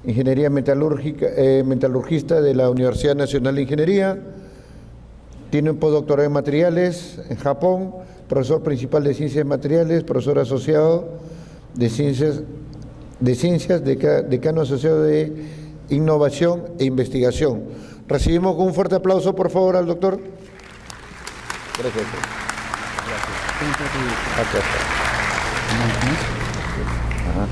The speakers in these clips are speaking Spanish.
Ingeniería Metalúrgica, metalurgista de la Universidad Nacional de Ingeniería. Tiene un postdoctorado en materiales en Japón, profesor principal de ciencias materiales, profesor asociado de ciencias, decano asociado de innovación e investigación. Recibimos con un fuerte aplauso, por favor, al doctor. Gracias. Gracias. Ajá.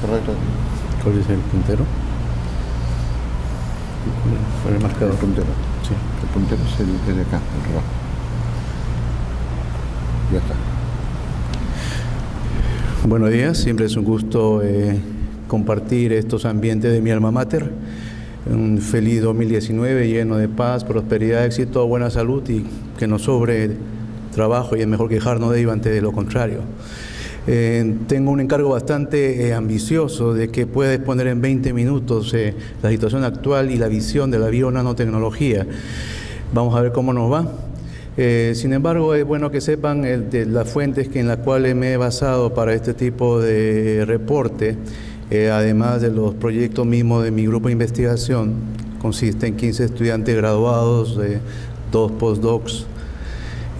Correcto. ¿Cuál es el puntero? ¿Cuál es el marcador? El puntero. Sí. El puntero es el de acá, el rojo. Ya está. Buenos días, siempre es un gusto compartir estos ambientes de mi alma mater. Un feliz 2019 lleno de paz, prosperidad, éxito, buena salud y que nos sobre trabajo, y es mejor quejarnos de ello antes de lo contrario. Tengo un encargo bastante ambicioso de que pueda exponer en 20 minutos la situación actual y la visión de la bionanotecnología. Vamos a ver cómo nos va. Sin embargo, es bueno que sepan de las fuentes en las cuales me he basado para este tipo de reporte, además de los proyectos mismos de mi grupo de investigación. Consiste en 15 estudiantes graduados, 2 postdocs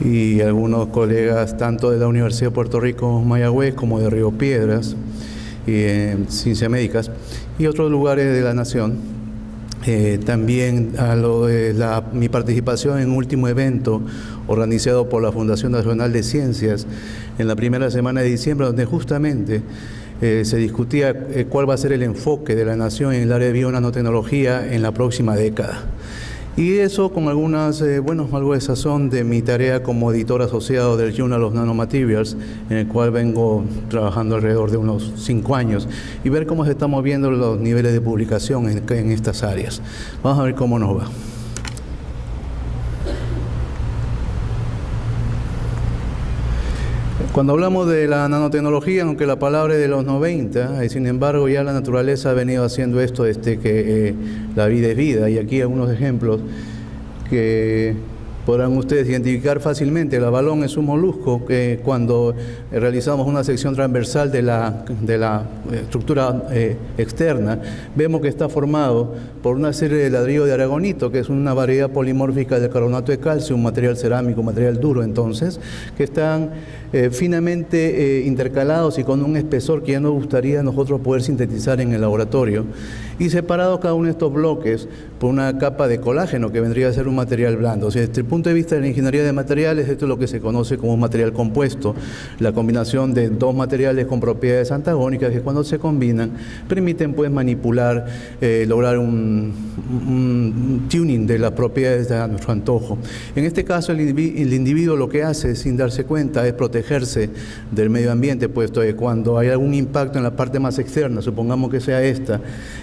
y algunos colegas tanto de la Universidad de Puerto Rico, Mayagüez, como de Río Piedras, y Ciencias Médicas, y otros lugares de la nación. También a lo de mi participación en un último evento organizado por la Fundación Nacional de Ciencias en la primera semana de diciembre, donde justamente se discutía cuál va a ser el enfoque de la nación en el área de bionanotecnología en la próxima década. Y eso con algunas, algo de sazón de mi tarea como editor asociado del Journal of Nanomaterials, en el cual vengo trabajando alrededor de unos 5 años, y ver cómo se están moviendo los niveles de publicación en estas áreas. Vamos a ver cómo nos va. Cuando hablamos de la nanotecnología, aunque la palabra es de los 90, sin embargo ya la naturaleza ha venido haciendo esto desde que la vida es vida, y aquí algunos ejemplos que podrán ustedes identificar fácilmente. La balón es un molusco que cuando realizamos una sección transversal de la estructura externa, vemos que está formado por una serie de ladrillos de aragonito, que es una variedad polimórfica de carbonato de calcio, un material cerámico, un material duro entonces, que están finamente intercalados y con un espesor que ya nos gustaría a nosotros poder sintetizar en el laboratorio, y separados cada uno de estos bloques por una capa de colágeno que vendría a ser un material blando. O sea, desde el punto de vista de la ingeniería de materiales, esto es lo que se conoce como un material compuesto, la combinación de dos materiales con propiedades antagónicas que cuando se combinan permiten pues manipular, lograr un tuning de las propiedades a nuestro antojo. En este caso el individuo lo que hace sin darse cuenta es protegerse del medio ambiente, puesto que cuando hay algún impacto en la parte más externa, supongamos que sea esta,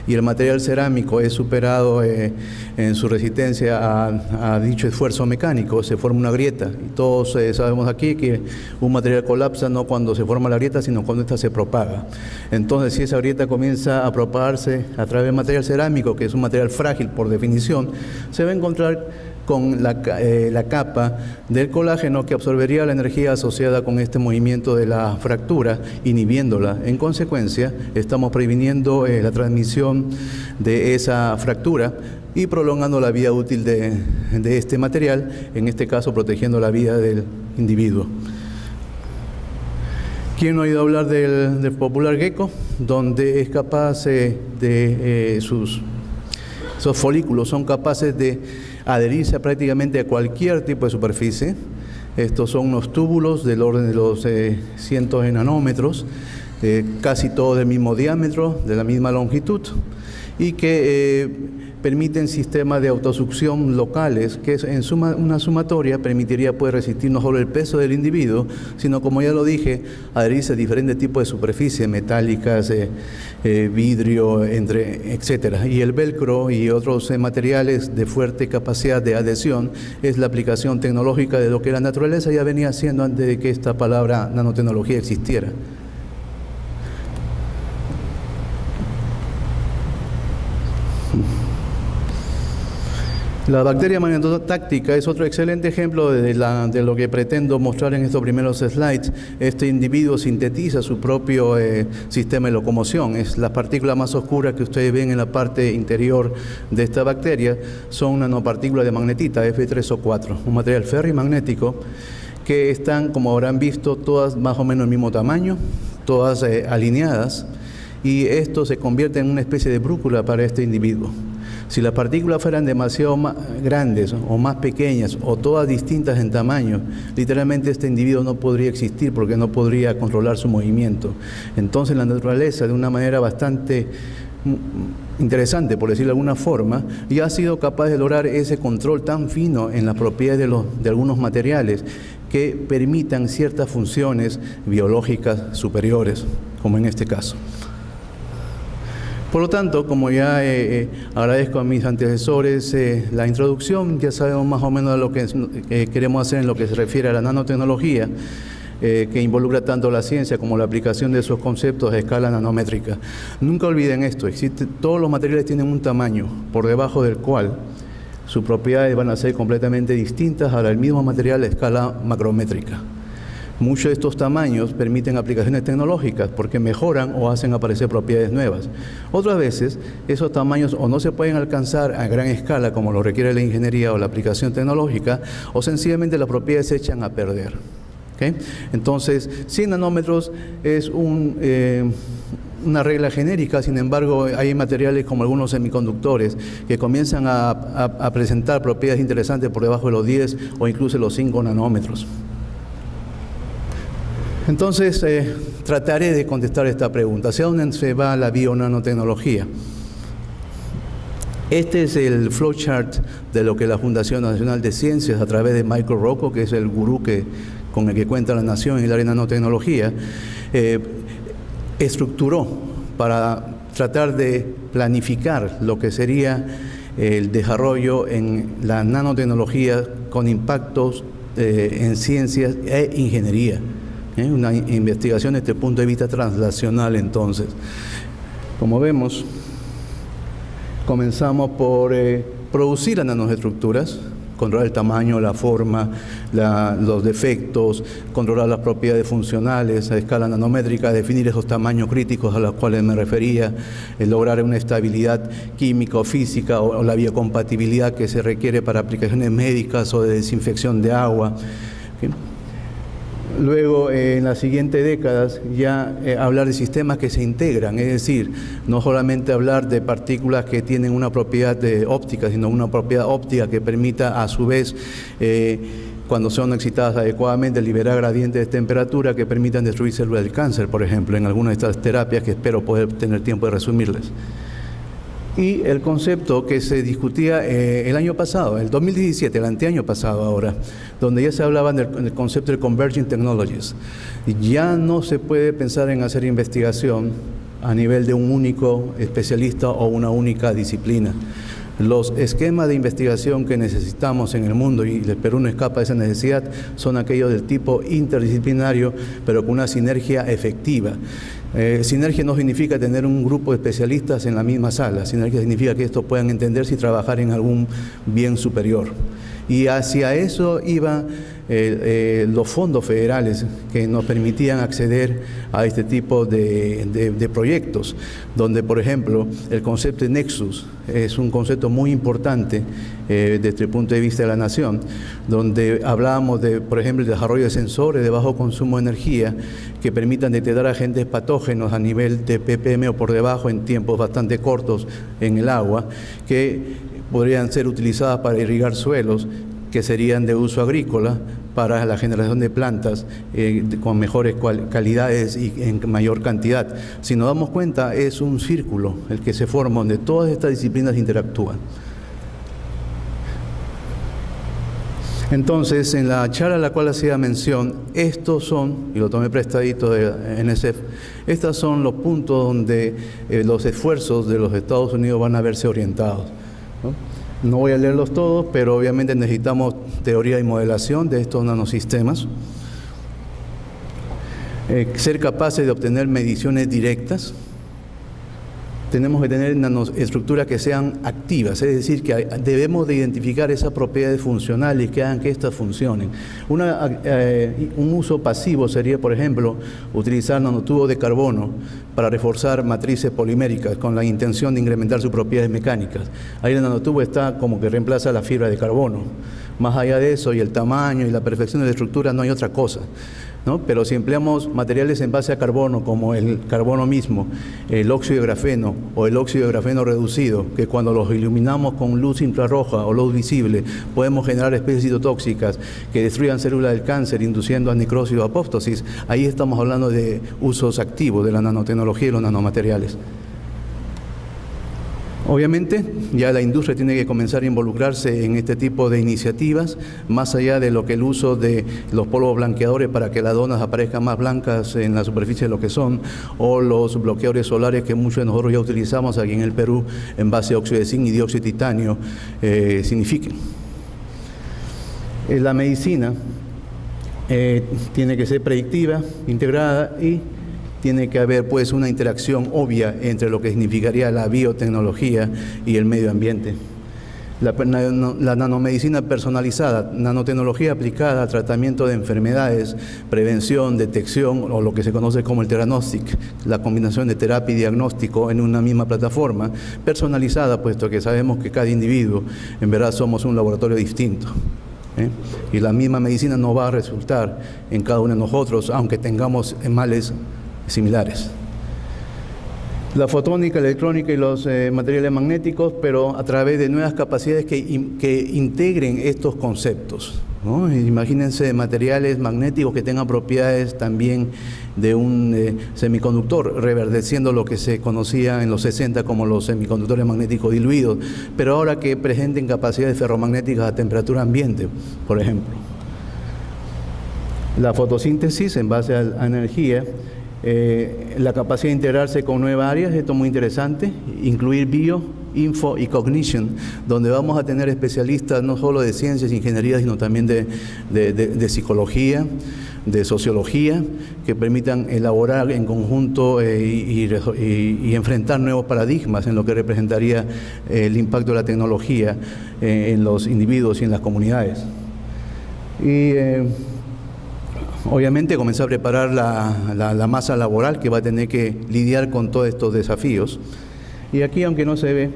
y el material cerámico es superado en su resistencia a dicho esfuerzo mecánico, se forma una grieta, y todos sabemos aquí que un material colapsa no cuando se forma la grieta, sino cuando ésta se propaga. Entonces, si esa grieta comienza a propagarse a través del material cerámico, que es un material frágil por definición, se va a encontrar con la capa del colágeno que absorbería la energía asociada con este movimiento de la fractura, inhibiéndola. En consecuencia, estamos previniendo la transmisión de esa fractura y prolongando la vida útil de este material, en este caso protegiendo la vida del individuo. ¿Quién no ha oído hablar del popular gecko? Donde es capaz esos folículos son capaces de adherirse prácticamente a cualquier tipo de superficie. Estos son unos túbulos del orden de los cientos de nanómetros, casi todos del mismo diámetro, de la misma longitud, y que permiten sistemas de autosucción locales que en una sumatoria permitiría pues resistir no solo el peso del individuo, sino, como ya lo dije, adherirse a diferentes tipos de superficies metálicas, vidrio, etcétera. Y el velcro y otros materiales de fuerte capacidad de adhesión es la aplicación tecnológica de lo que la naturaleza ya venía haciendo antes de que esta palabra nanotecnología existiera. La bacteria magnetotáctica es otro excelente ejemplo de lo que pretendo mostrar en estos primeros slides. Este individuo sintetiza su propio sistema de locomoción. Las partículas más oscuras que ustedes ven en la parte interior de esta bacteria son nanopartículas de magnetita, F3O4, un material ferrimagnético que están, como habrán visto, todas más o menos del mismo tamaño, todas alineadas, y esto se convierte en una especie de brújula para este individuo. Si las partículas fueran demasiado grandes o más pequeñas o todas distintas en tamaño, literalmente este individuo no podría existir porque no podría controlar su movimiento. Entonces la naturaleza, de una manera bastante interesante, por decirlo de alguna forma, ya ha sido capaz de lograr ese control tan fino en las propiedades de algunos materiales que permitan ciertas funciones biológicas superiores, como en este caso. Por lo tanto, como ya agradezco a mis antecesores la introducción, ya sabemos más o menos de lo que queremos hacer en lo que se refiere a la nanotecnología, que involucra tanto la ciencia como la aplicación de esos conceptos a escala nanométrica. Nunca olviden esto, todos los materiales tienen un tamaño por debajo del cual sus propiedades van a ser completamente distintas al mismo material a escala macrométrica. Muchos de estos tamaños permiten aplicaciones tecnológicas porque mejoran o hacen aparecer propiedades nuevas. Otras veces, esos tamaños o no se pueden alcanzar a gran escala como lo requiere la ingeniería o la aplicación tecnológica, o sencillamente las propiedades se echan a perder. ¿Okay? Entonces, 100 nanómetros es una regla genérica. Sin embargo, hay materiales como algunos semiconductores que comienzan a presentar propiedades interesantes por debajo de los 10 o incluso los 5 nanómetros. Entonces, trataré de contestar esta pregunta. ¿Hacia dónde se va la bionanotecnología? Este es el flowchart de lo que la Fundación Nacional de Ciencias, a través de Michael Rocco, que es el gurú con el que cuenta la nación en el área de nanotecnología, estructuró para tratar de planificar lo que sería el desarrollo en la nanotecnología con impactos en ciencias e ingeniería. Una investigación desde el punto de vista translacional. Entonces, como vemos, comenzamos por producir las nanoestructuras, controlar el tamaño, la forma, los defectos, controlar las propiedades funcionales a escala nanométrica, definir esos tamaños críticos a los cuales me refería, lograr una estabilidad química o física o la biocompatibilidad que se requiere para aplicaciones médicas o de desinfección de agua. ¿Okay? Luego, en las siguientes décadas, ya hablar de sistemas que se integran, es decir, no solamente hablar de partículas que tienen una propiedad óptica, sino una propiedad óptica que permita, a su vez, cuando son excitadas adecuadamente, liberar gradientes de temperatura que permitan destruir células del cáncer, por ejemplo, en algunas de estas terapias que espero poder tener tiempo de resumirles. Y el concepto que se discutía el año pasado, el 2017, el anteaño pasado ahora, donde ya se hablaba del concepto de Converging Technologies. Ya no se puede pensar en hacer investigación a nivel de un único especialista o una única disciplina. Los esquemas de investigación que necesitamos en el mundo, y el Perú no escapa de esa necesidad, son aquellos del tipo interdisciplinario, pero con una sinergia efectiva. Sinergia no significa tener un grupo de especialistas en la misma sala. Sinergia significa que estos puedan entenderse y trabajar en algún bien superior. Y hacia eso iban los fondos federales que nos permitían acceder a este tipo de proyectos, donde, por ejemplo, el concepto de Nexus es un concepto muy importante desde el punto de vista de la nación, donde hablábamos de, por ejemplo, el desarrollo de sensores de bajo consumo de energía que permitan detectar agentes patógenos a nivel de ppm o por debajo en tiempos bastante cortos en el agua, que podrían ser utilizadas para irrigar suelos que serían de uso agrícola para la generación de plantas con mejores calidades y en mayor cantidad. Si nos damos cuenta, es un círculo el que se forma donde todas estas disciplinas interactúan. Entonces, en la charla a la cual hacía mención, estos son, y lo tomé prestadito de NSF, estos son los puntos donde los esfuerzos de los Estados Unidos van a verse orientados, ¿no? No voy a leerlos todos, pero obviamente necesitamos teoría y modelación de estos nanosistemas, ser capaces de obtener mediciones directas, tenemos que tener nanoestructuras que sean activas, es decir, que debemos de identificar esas propiedades funcionales que hagan que éstas funcionen. Un uso pasivo sería, por ejemplo, utilizar nanotubos de carbono para reforzar matrices poliméricas con la intención de incrementar sus propiedades mecánicas. Ahí el nanotubo está como que reemplaza la fibra de carbono. Más allá de eso, y el tamaño y la perfección de la estructura, no hay otra cosa, ¿no? Pero si empleamos materiales en base a carbono, como el carbono mismo, el óxido de grafeno o el óxido de grafeno reducido, que cuando los iluminamos con luz infrarroja o luz visible, podemos generar especies citotóxicas que destruyan células del cáncer, induciendo a necrosis o apóptosis, ahí estamos hablando de usos activos de la nanotecnología y los nanomateriales. Obviamente, ya la industria tiene que comenzar a involucrarse en este tipo de iniciativas, más allá de lo que el uso de los polvos blanqueadores para que las donas aparezcan más blancas en la superficie de lo que son, o los bloqueadores solares que muchos de nosotros ya utilizamos aquí en el Perú en base a óxido de zinc y dióxido de titanio, signifiquen. La medicina tiene que ser predictiva, integrada y tiene que haber pues una interacción obvia entre lo que significaría la biotecnología y el medio ambiente. La nanomedicina personalizada, nanotecnología aplicada a tratamiento de enfermedades, prevención, detección o lo que se conoce como el Theranostic, la combinación de terapia y diagnóstico en una misma plataforma, personalizada, puesto que sabemos que cada individuo en verdad somos un laboratorio distinto. Y la misma medicina no va a resultar en cada uno de nosotros, aunque tengamos males similares. La fotónica, la electrónica y los materiales magnéticos, pero a través de nuevas capacidades que integren estos conceptos, ¿no? Imagínense materiales magnéticos que tengan propiedades también de un semiconductor, reverdeciendo lo que se conocía en los 60 como los semiconductores magnéticos diluidos, pero ahora que presenten capacidades ferromagnéticas a temperatura ambiente, por ejemplo. La fotosíntesis en base a energía, la capacidad de integrarse con nuevas áreas, esto es muy interesante, incluir bio, info y cognition, donde vamos a tener especialistas no solo de ciencias e ingeniería, sino también de psicología, de sociología, que permitan elaborar en conjunto y enfrentar nuevos paradigmas en lo que representaría el impacto de la tecnología en los individuos y en las comunidades. Y obviamente comenzar a preparar la masa laboral que va a tener que lidiar con todos estos desafíos. Y aquí, aunque no se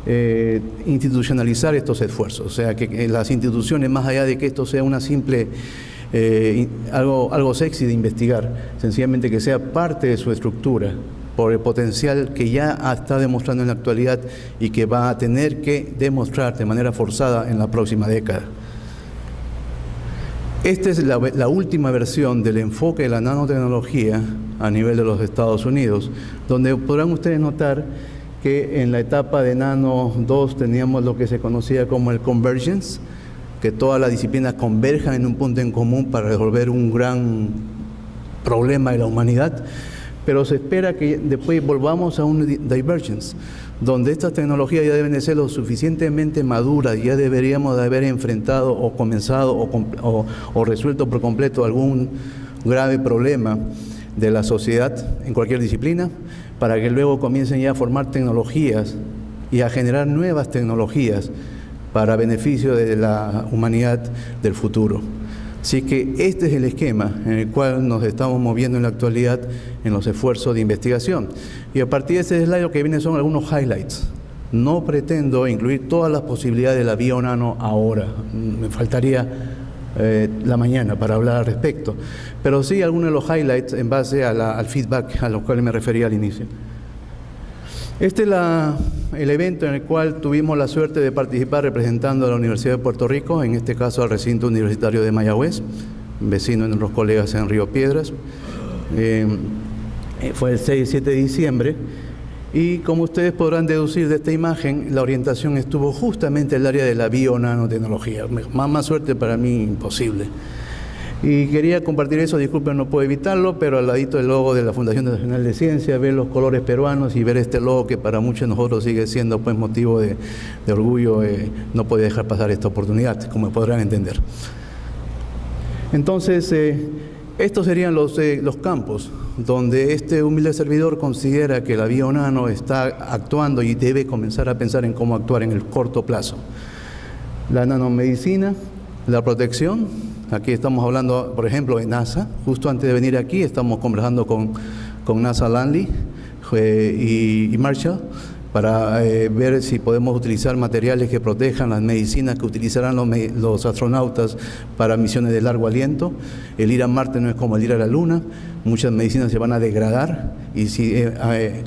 ve, institucionalizar estos esfuerzos, o sea, que las instituciones, más allá de que esto sea una simple, algo sexy de investigar, sencillamente que sea parte de su estructura, por el potencial que ya está demostrando en la actualidad y que va a tener que demostrar de manera forzada en la próxima década. Esta es la última versión del enfoque de la nanotecnología a nivel de los Estados Unidos, donde podrán ustedes notar que en la etapa de Nano 2 teníamos lo que se conocía como el convergence, que todas las disciplinas converjan en un punto en común para resolver un gran problema de la humanidad, pero se espera que después volvamos a un divergence, donde estas tecnologías ya deben de ser lo suficientemente maduras, ya deberíamos de haber enfrentado o comenzado o resuelto por completo algún grave problema de la sociedad en cualquier disciplina, para que luego comiencen ya a formar tecnologías y a generar nuevas tecnologías para beneficio de la humanidad del futuro. Así que este es el esquema en el cual nos estamos moviendo en la actualidad en los esfuerzos de investigación. Y a partir de este slide lo que vienen son algunos highlights. No pretendo incluir todas las posibilidades de la bionano ahora, me faltaría la mañana para hablar al respecto, pero sí algunos de los highlights en base al feedback a los cuales me refería al inicio. Este es el evento en el cual tuvimos la suerte de participar representando a la Universidad de Puerto Rico, en este caso al recinto universitario de Mayagüez, vecino de nuestros colegas en Río Piedras. Fue el 6 y 7 de diciembre y como ustedes podrán deducir de esta imagen, la orientación estuvo justamente en el área de la bio-nanotecnología. Más suerte para mí imposible. Y quería compartir eso, disculpen, no puedo evitarlo, pero al ladito del logo de la Fundación Nacional de Ciencia, ver los colores peruanos y ver este logo que para muchos de nosotros sigue siendo pues motivo de orgullo, no podía dejar pasar esta oportunidad, como podrán entender. Entonces, Estos serían los campos donde este humilde servidor considera que la BioNano está actuando y debe comenzar a pensar en cómo actuar en el corto plazo. La nanomedicina, la protección, aquí estamos hablando, por ejemplo, de NASA. Justo antes de venir aquí estamos conversando con NASA Langley y Marshall para ver si podemos utilizar materiales que protejan las medicinas que utilizarán los astronautas para misiones de largo aliento. El ir a Marte no es como el ir a la Luna, muchas medicinas se van a degradar y si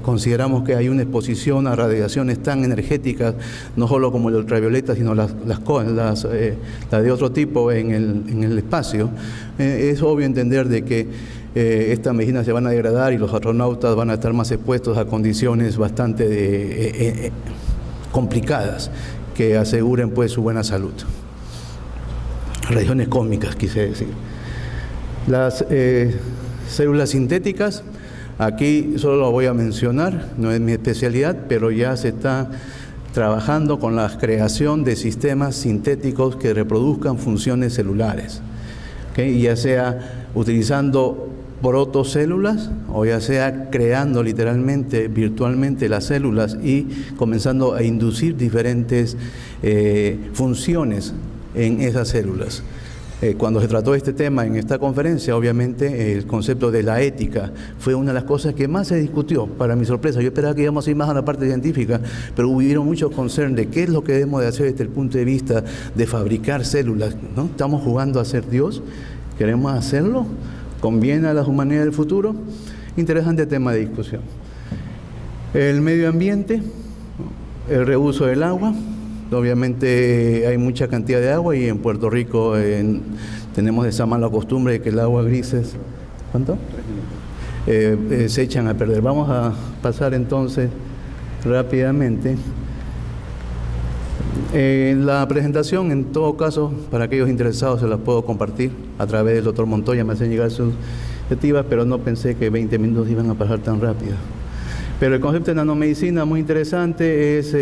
consideramos que hay una exposición a radiaciones tan energéticas, no solo como el ultravioleta, sino las de otro tipo en el espacio, es obvio entender de que estas medicinas se van a degradar y los astronautas van a estar más expuestos a condiciones bastante complicadas que aseguren pues su buena salud. Radiaciones cósmicas, quise decir. Las células sintéticas, aquí solo lo voy a mencionar, no es mi especialidad, pero ya se está trabajando con la creación de sistemas sintéticos que reproduzcan funciones celulares, ¿okay? Ya sea utilizando protocélulas o ya sea creando literalmente, virtualmente las células y comenzando a inducir diferentes funciones en esas células. Cuando se trató este tema en esta conferencia, obviamente el concepto de la ética fue una de las cosas que más se discutió, para mi sorpresa. Yo esperaba que íbamos a ir más a la parte científica, pero hubieron muchos concerns de qué es lo que debemos de hacer desde el punto de vista de fabricar células, ¿no? ¿Estamos jugando a ser Dios? ¿Queremos hacerlo? ¿Conviene a las humanidades del futuro? Interesante tema de discusión. El medio ambiente, el reuso del agua. Obviamente hay mucha cantidad de agua y en Puerto Rico tenemos esa mala costumbre de que el agua grises, ¿cuánto? Se echan a perder. Vamos a pasar entonces rápidamente. La presentación, en todo caso, para aquellos interesados se las puedo compartir a través del doctor Montoya, me hacen llegar sus iniciativas, pero no pensé que 20 minutos iban a pasar tan rápido. Pero el concepto de nanomedicina muy interesante es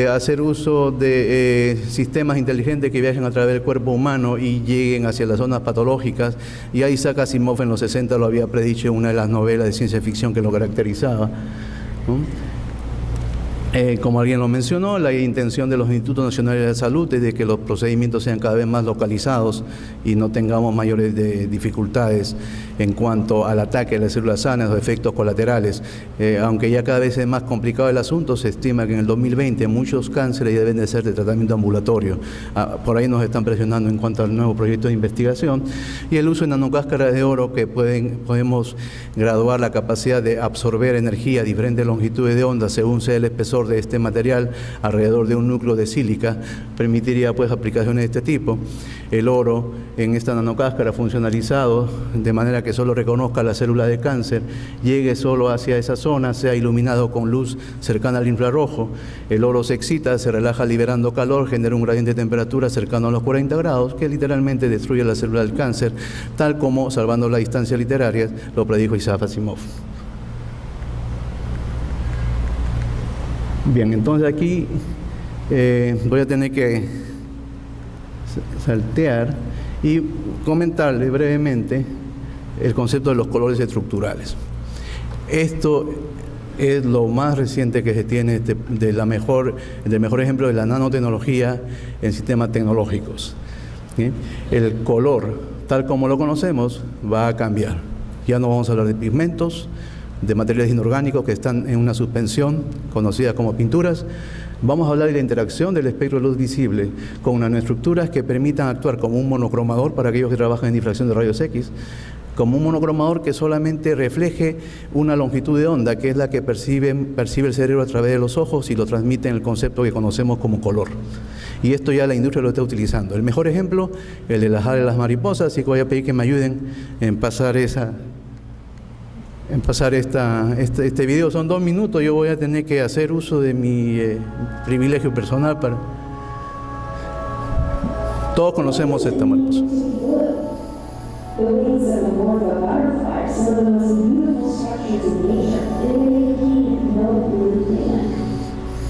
hacer uso de sistemas inteligentes que viajen a través del cuerpo humano y lleguen hacia las zonas patológicas. Y ahí Isaac Asimov en los 60 lo había predicho en una de las novelas de ciencia ficción que lo caracterizaba, ¿no? Como alguien lo mencionó, la intención de los Institutos Nacionales de Salud es de que los procedimientos sean cada vez más localizados y no tengamos mayores dificultades en cuanto al ataque a las células sanas o efectos colaterales. Aunque ya cada vez es más complicado el asunto, se estima que en el 2020 muchos cánceres deben de ser de tratamiento ambulatorio. Por ahí nos están presionando en cuanto al nuevo proyecto de investigación. Y el uso de nanocáscaras de oro que podemos graduar la capacidad de absorber energía a diferentes longitudes de onda según sea el espesor de este material alrededor de un núcleo de sílica, permitiría pues aplicaciones de este tipo. El oro en esta nanocáscara funcionalizado de manera que solo reconozca la célula de cáncer, llegue solo hacia esa zona, sea iluminado con luz cercana al infrarrojo. El oro se excita, se relaja liberando calor, genera un gradiente de temperatura cercano a los 40 grados que literalmente destruye la célula del cáncer, tal como, salvando la distancia literaria, lo predijo Isaac Asimov. Bien, entonces aquí voy a tener que saltear y comentarle brevemente el concepto de los colores estructurales. Esto es lo más reciente que se tiene del mejor ejemplo de la nanotecnología en sistemas tecnológicos, ¿sí? El color, tal como lo conocemos, va a cambiar. Ya no vamos a hablar de pigmentos, de materiales inorgánicos que están en una suspensión conocida como pinturas. Vamos a hablar de la interacción del espectro de luz visible con nanoestructuras que permitan actuar como un monocromador para aquellos que trabajan en difracción de rayos X, como un monocromador que solamente refleje una longitud de onda, que es la que percibe el cerebro a través de los ojos y lo transmite en el concepto que conocemos como color. Y esto ya la industria lo está utilizando. El mejor ejemplo, el de las alas de las mariposas, así que voy a pedir que me ayuden en pasar este video. Son 2 minutos, yo voy a tener que hacer uso de mi privilegio personal para... Todos conocemos esta mariposa. The wings of the Morpha butterfly are some of the most beautiful structures in nature, and they keep no blue plant.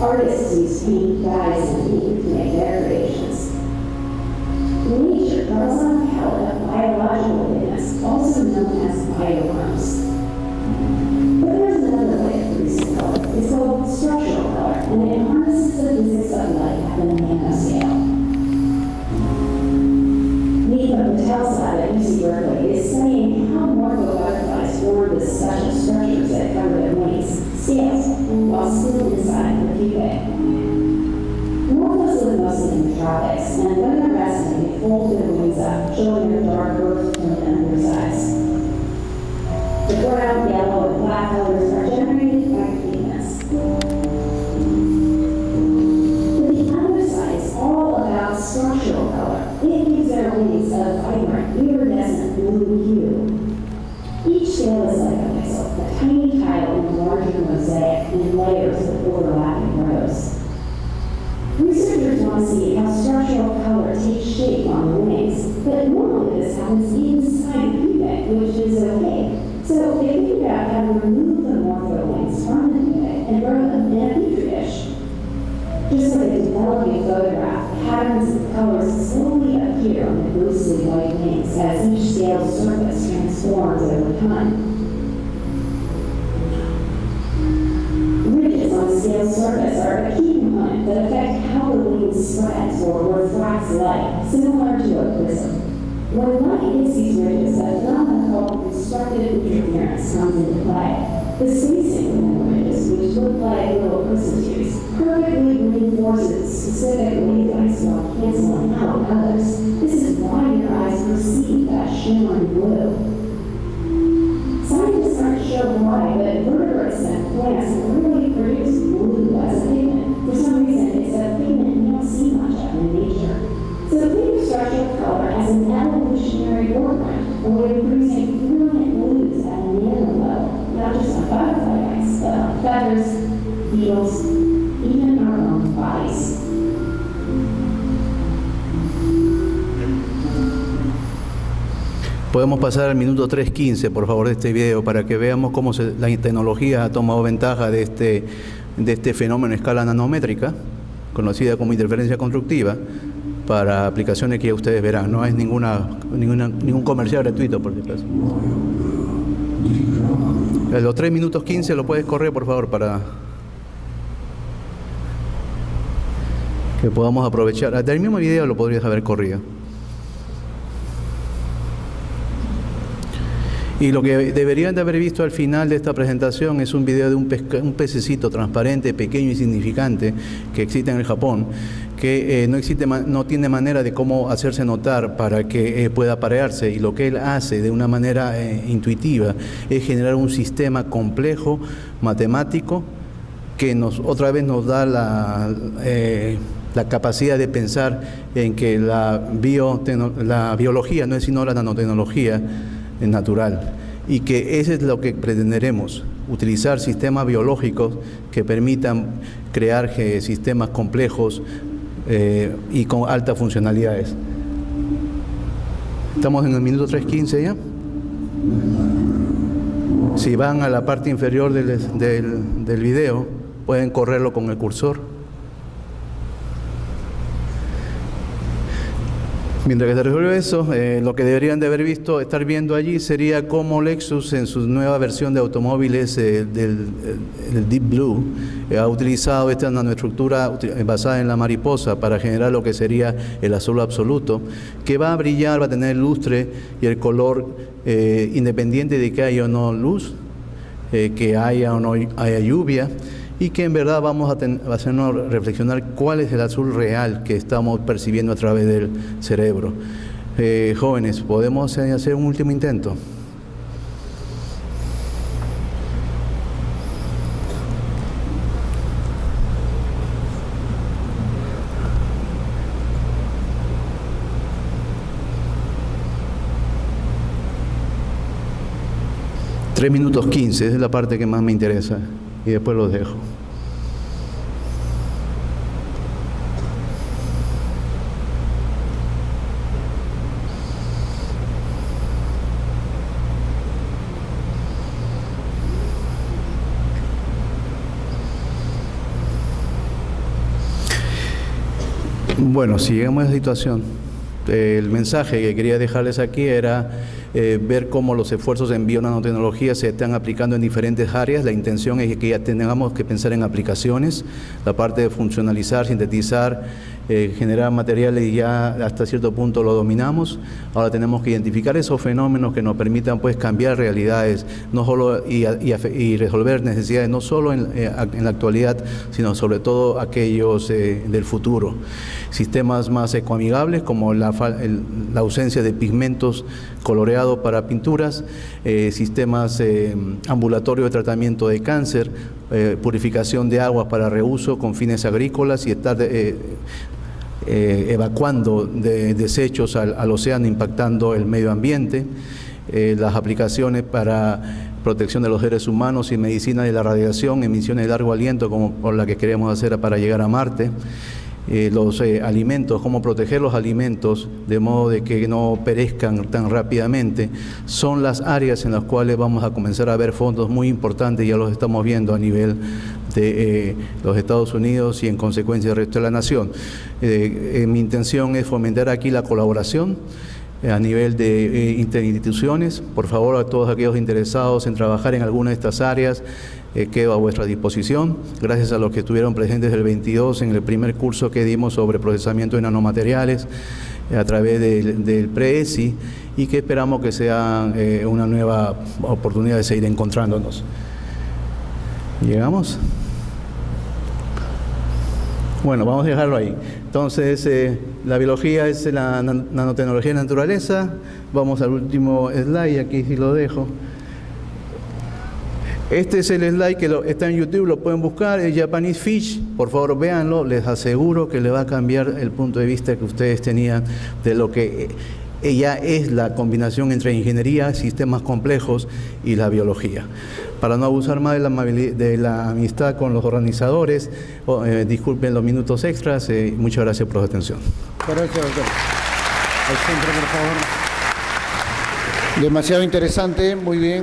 Artists use paint, dyes, and ink to make decorations. Nature draws on a palette of biological pigments, also known as bioworms. But there's another way of producing color. It's called structural color, and it harnesses the physics of light at a nanoscale. Neepa Patel at UC Berkeley is studying how morpho butterflies form the special structures that cover their wings, scales, while still inside the pupae. Morphos live mostly in the tropics, and when they're resting, they fold their wings up, showing their dark earth tone and undersides. The brown, yellow, and black colors are generated by pigments. But the underside is all about structural color. It gives their wings a vibrant, iridescent blue hue. Each scale is like a pixel, a tiny tile in a larger mosaic in layers of overlapping rows. Researchers want to see how structural color takes shape on the wings, but normally this happens inside the pupae, which is okay. So they figured out how to remove the morpho wings from the pupae and grow them in a petri dish. Just like a developing photograph, patterns of colors slowly appear on the ghostly white wings as each scale surface transforms over time. Ridges on the scale surface are a key component that affect how the wings spreads or refracts light, similar to a prism. When light hits these ridges, a phenomenon called constructive interference comes into play. The spacing within the ridges, which look like little prism tubes, perfectly reinforces specific wavelengths while canceling out others. This is why your eyes perceive that shimmering blue. Scientists aren't sure why, but vertebrates and plants really produce blue as a pigment. For some reason, it's a pigment you don't see much of in nature. So think of structural color as an evolutionary blueprint, a way of producing brilliant blues at a nano level, not just on butterfly wings, but on feathers, beetles, even our own bodies. Podemos pasar al minuto 3:15, por favor, de este video, para que veamos cómo la tecnología ha tomado ventaja de este fenómeno a escala nanométrica, conocida como interferencia constructiva, para aplicaciones que ya ustedes verán. No es ningún comercial gratuito, por si acaso. Los 3 minutos 15 lo puedes correr, por favor, para que podamos aprovechar. Del mismo video lo podrías haber corrido. Y lo que deberían de haber visto al final de esta presentación es un video de un pececito transparente, pequeño y insignificante que existe en el Japón, que no tiene manera de cómo hacerse notar para que pueda aparearse, y lo que él hace de una manera intuitiva es generar un sistema complejo, matemático, que otra vez nos da la capacidad de pensar en que la biología no es sino la nanotecnología natural, y que eso es lo que pretenderemos, utilizar sistemas biológicos que permitan crear sistemas complejos y con altas funcionalidades. Estamos en el minuto 3:15 ya. Si van a la parte inferior del video, pueden correrlo con el cursor. Mientras que se resuelve eso, lo que deberían de haber estar viendo allí sería cómo Lexus, en su nueva versión de automóviles del Deep Blue, ha utilizado esta nanoestructura basada en la mariposa para generar lo que sería el azul absoluto, que va a brillar, va a tener lustre y el color independiente de que haya o no luz, que haya o no haya lluvia, y que en verdad vamos a hacernos reflexionar cuál es el azul real que estamos percibiendo a través del cerebro. Jóvenes, ¿podemos hacer un último intento? Tres minutos 15, esa es la parte que más me interesa, y después los dejo. Bueno, si llegamos a esa situación, El mensaje que quería dejarles aquí era ver cómo los esfuerzos en bionanotecnología se están aplicando en diferentes áreas. La intención es que ya tengamos que pensar en aplicaciones, la parte de funcionalizar, sintetizar, generar materiales, y ya hasta cierto punto lo dominamos. Ahora tenemos que identificar esos fenómenos que nos permitan pues cambiar realidades, no solo y resolver necesidades no solo en la actualidad, sino sobre todo aquellos del futuro. Sistemas más ecoamigables, como la ausencia de pigmentos coloreados para pinturas, sistemas ambulatorios de tratamiento de cáncer, purificación de aguas para reuso con fines agrícolas, y estar evacuando desechos al océano, impactando el medio ambiente, las aplicaciones para protección de los seres humanos y medicina de la radiación, emisiones de largo aliento, como por la que queremos hacer para llegar a Marte. Los alimentos, cómo proteger los alimentos de modo de que no perezcan tan rápidamente, son las áreas en las cuales vamos a comenzar a ver fondos muy importantes. Ya los estamos viendo a nivel de los Estados Unidos y en consecuencia el resto de la nación. Mi intención es fomentar aquí la colaboración a nivel de interinstituciones. Por favor, a todos aquellos interesados en trabajar en alguna de estas áreas, quedo a vuestra disposición. Gracias a los que estuvieron presentes el 22 en el primer curso que dimos sobre procesamiento de nanomateriales a través del PREESI, y que esperamos que sea una nueva oportunidad de seguir encontrándonos. ¿Llegamos? Bueno, vamos a dejarlo ahí. Entonces, la biología es la nanotecnología de la naturaleza. Vamos al último slide, aquí sí lo dejo. Este es el slide que está en YouTube, lo pueden buscar, es Japanese Fish. Por favor, véanlo, les aseguro que le va a cambiar el punto de vista que ustedes tenían de lo que ella es la combinación entre ingeniería, sistemas complejos y la biología. Para no abusar más de la amistad con los organizadores, disculpen los minutos extras, muchas gracias por su atención. Gracias, doctor. Al centro, por favor. Demasiado interesante, muy bien.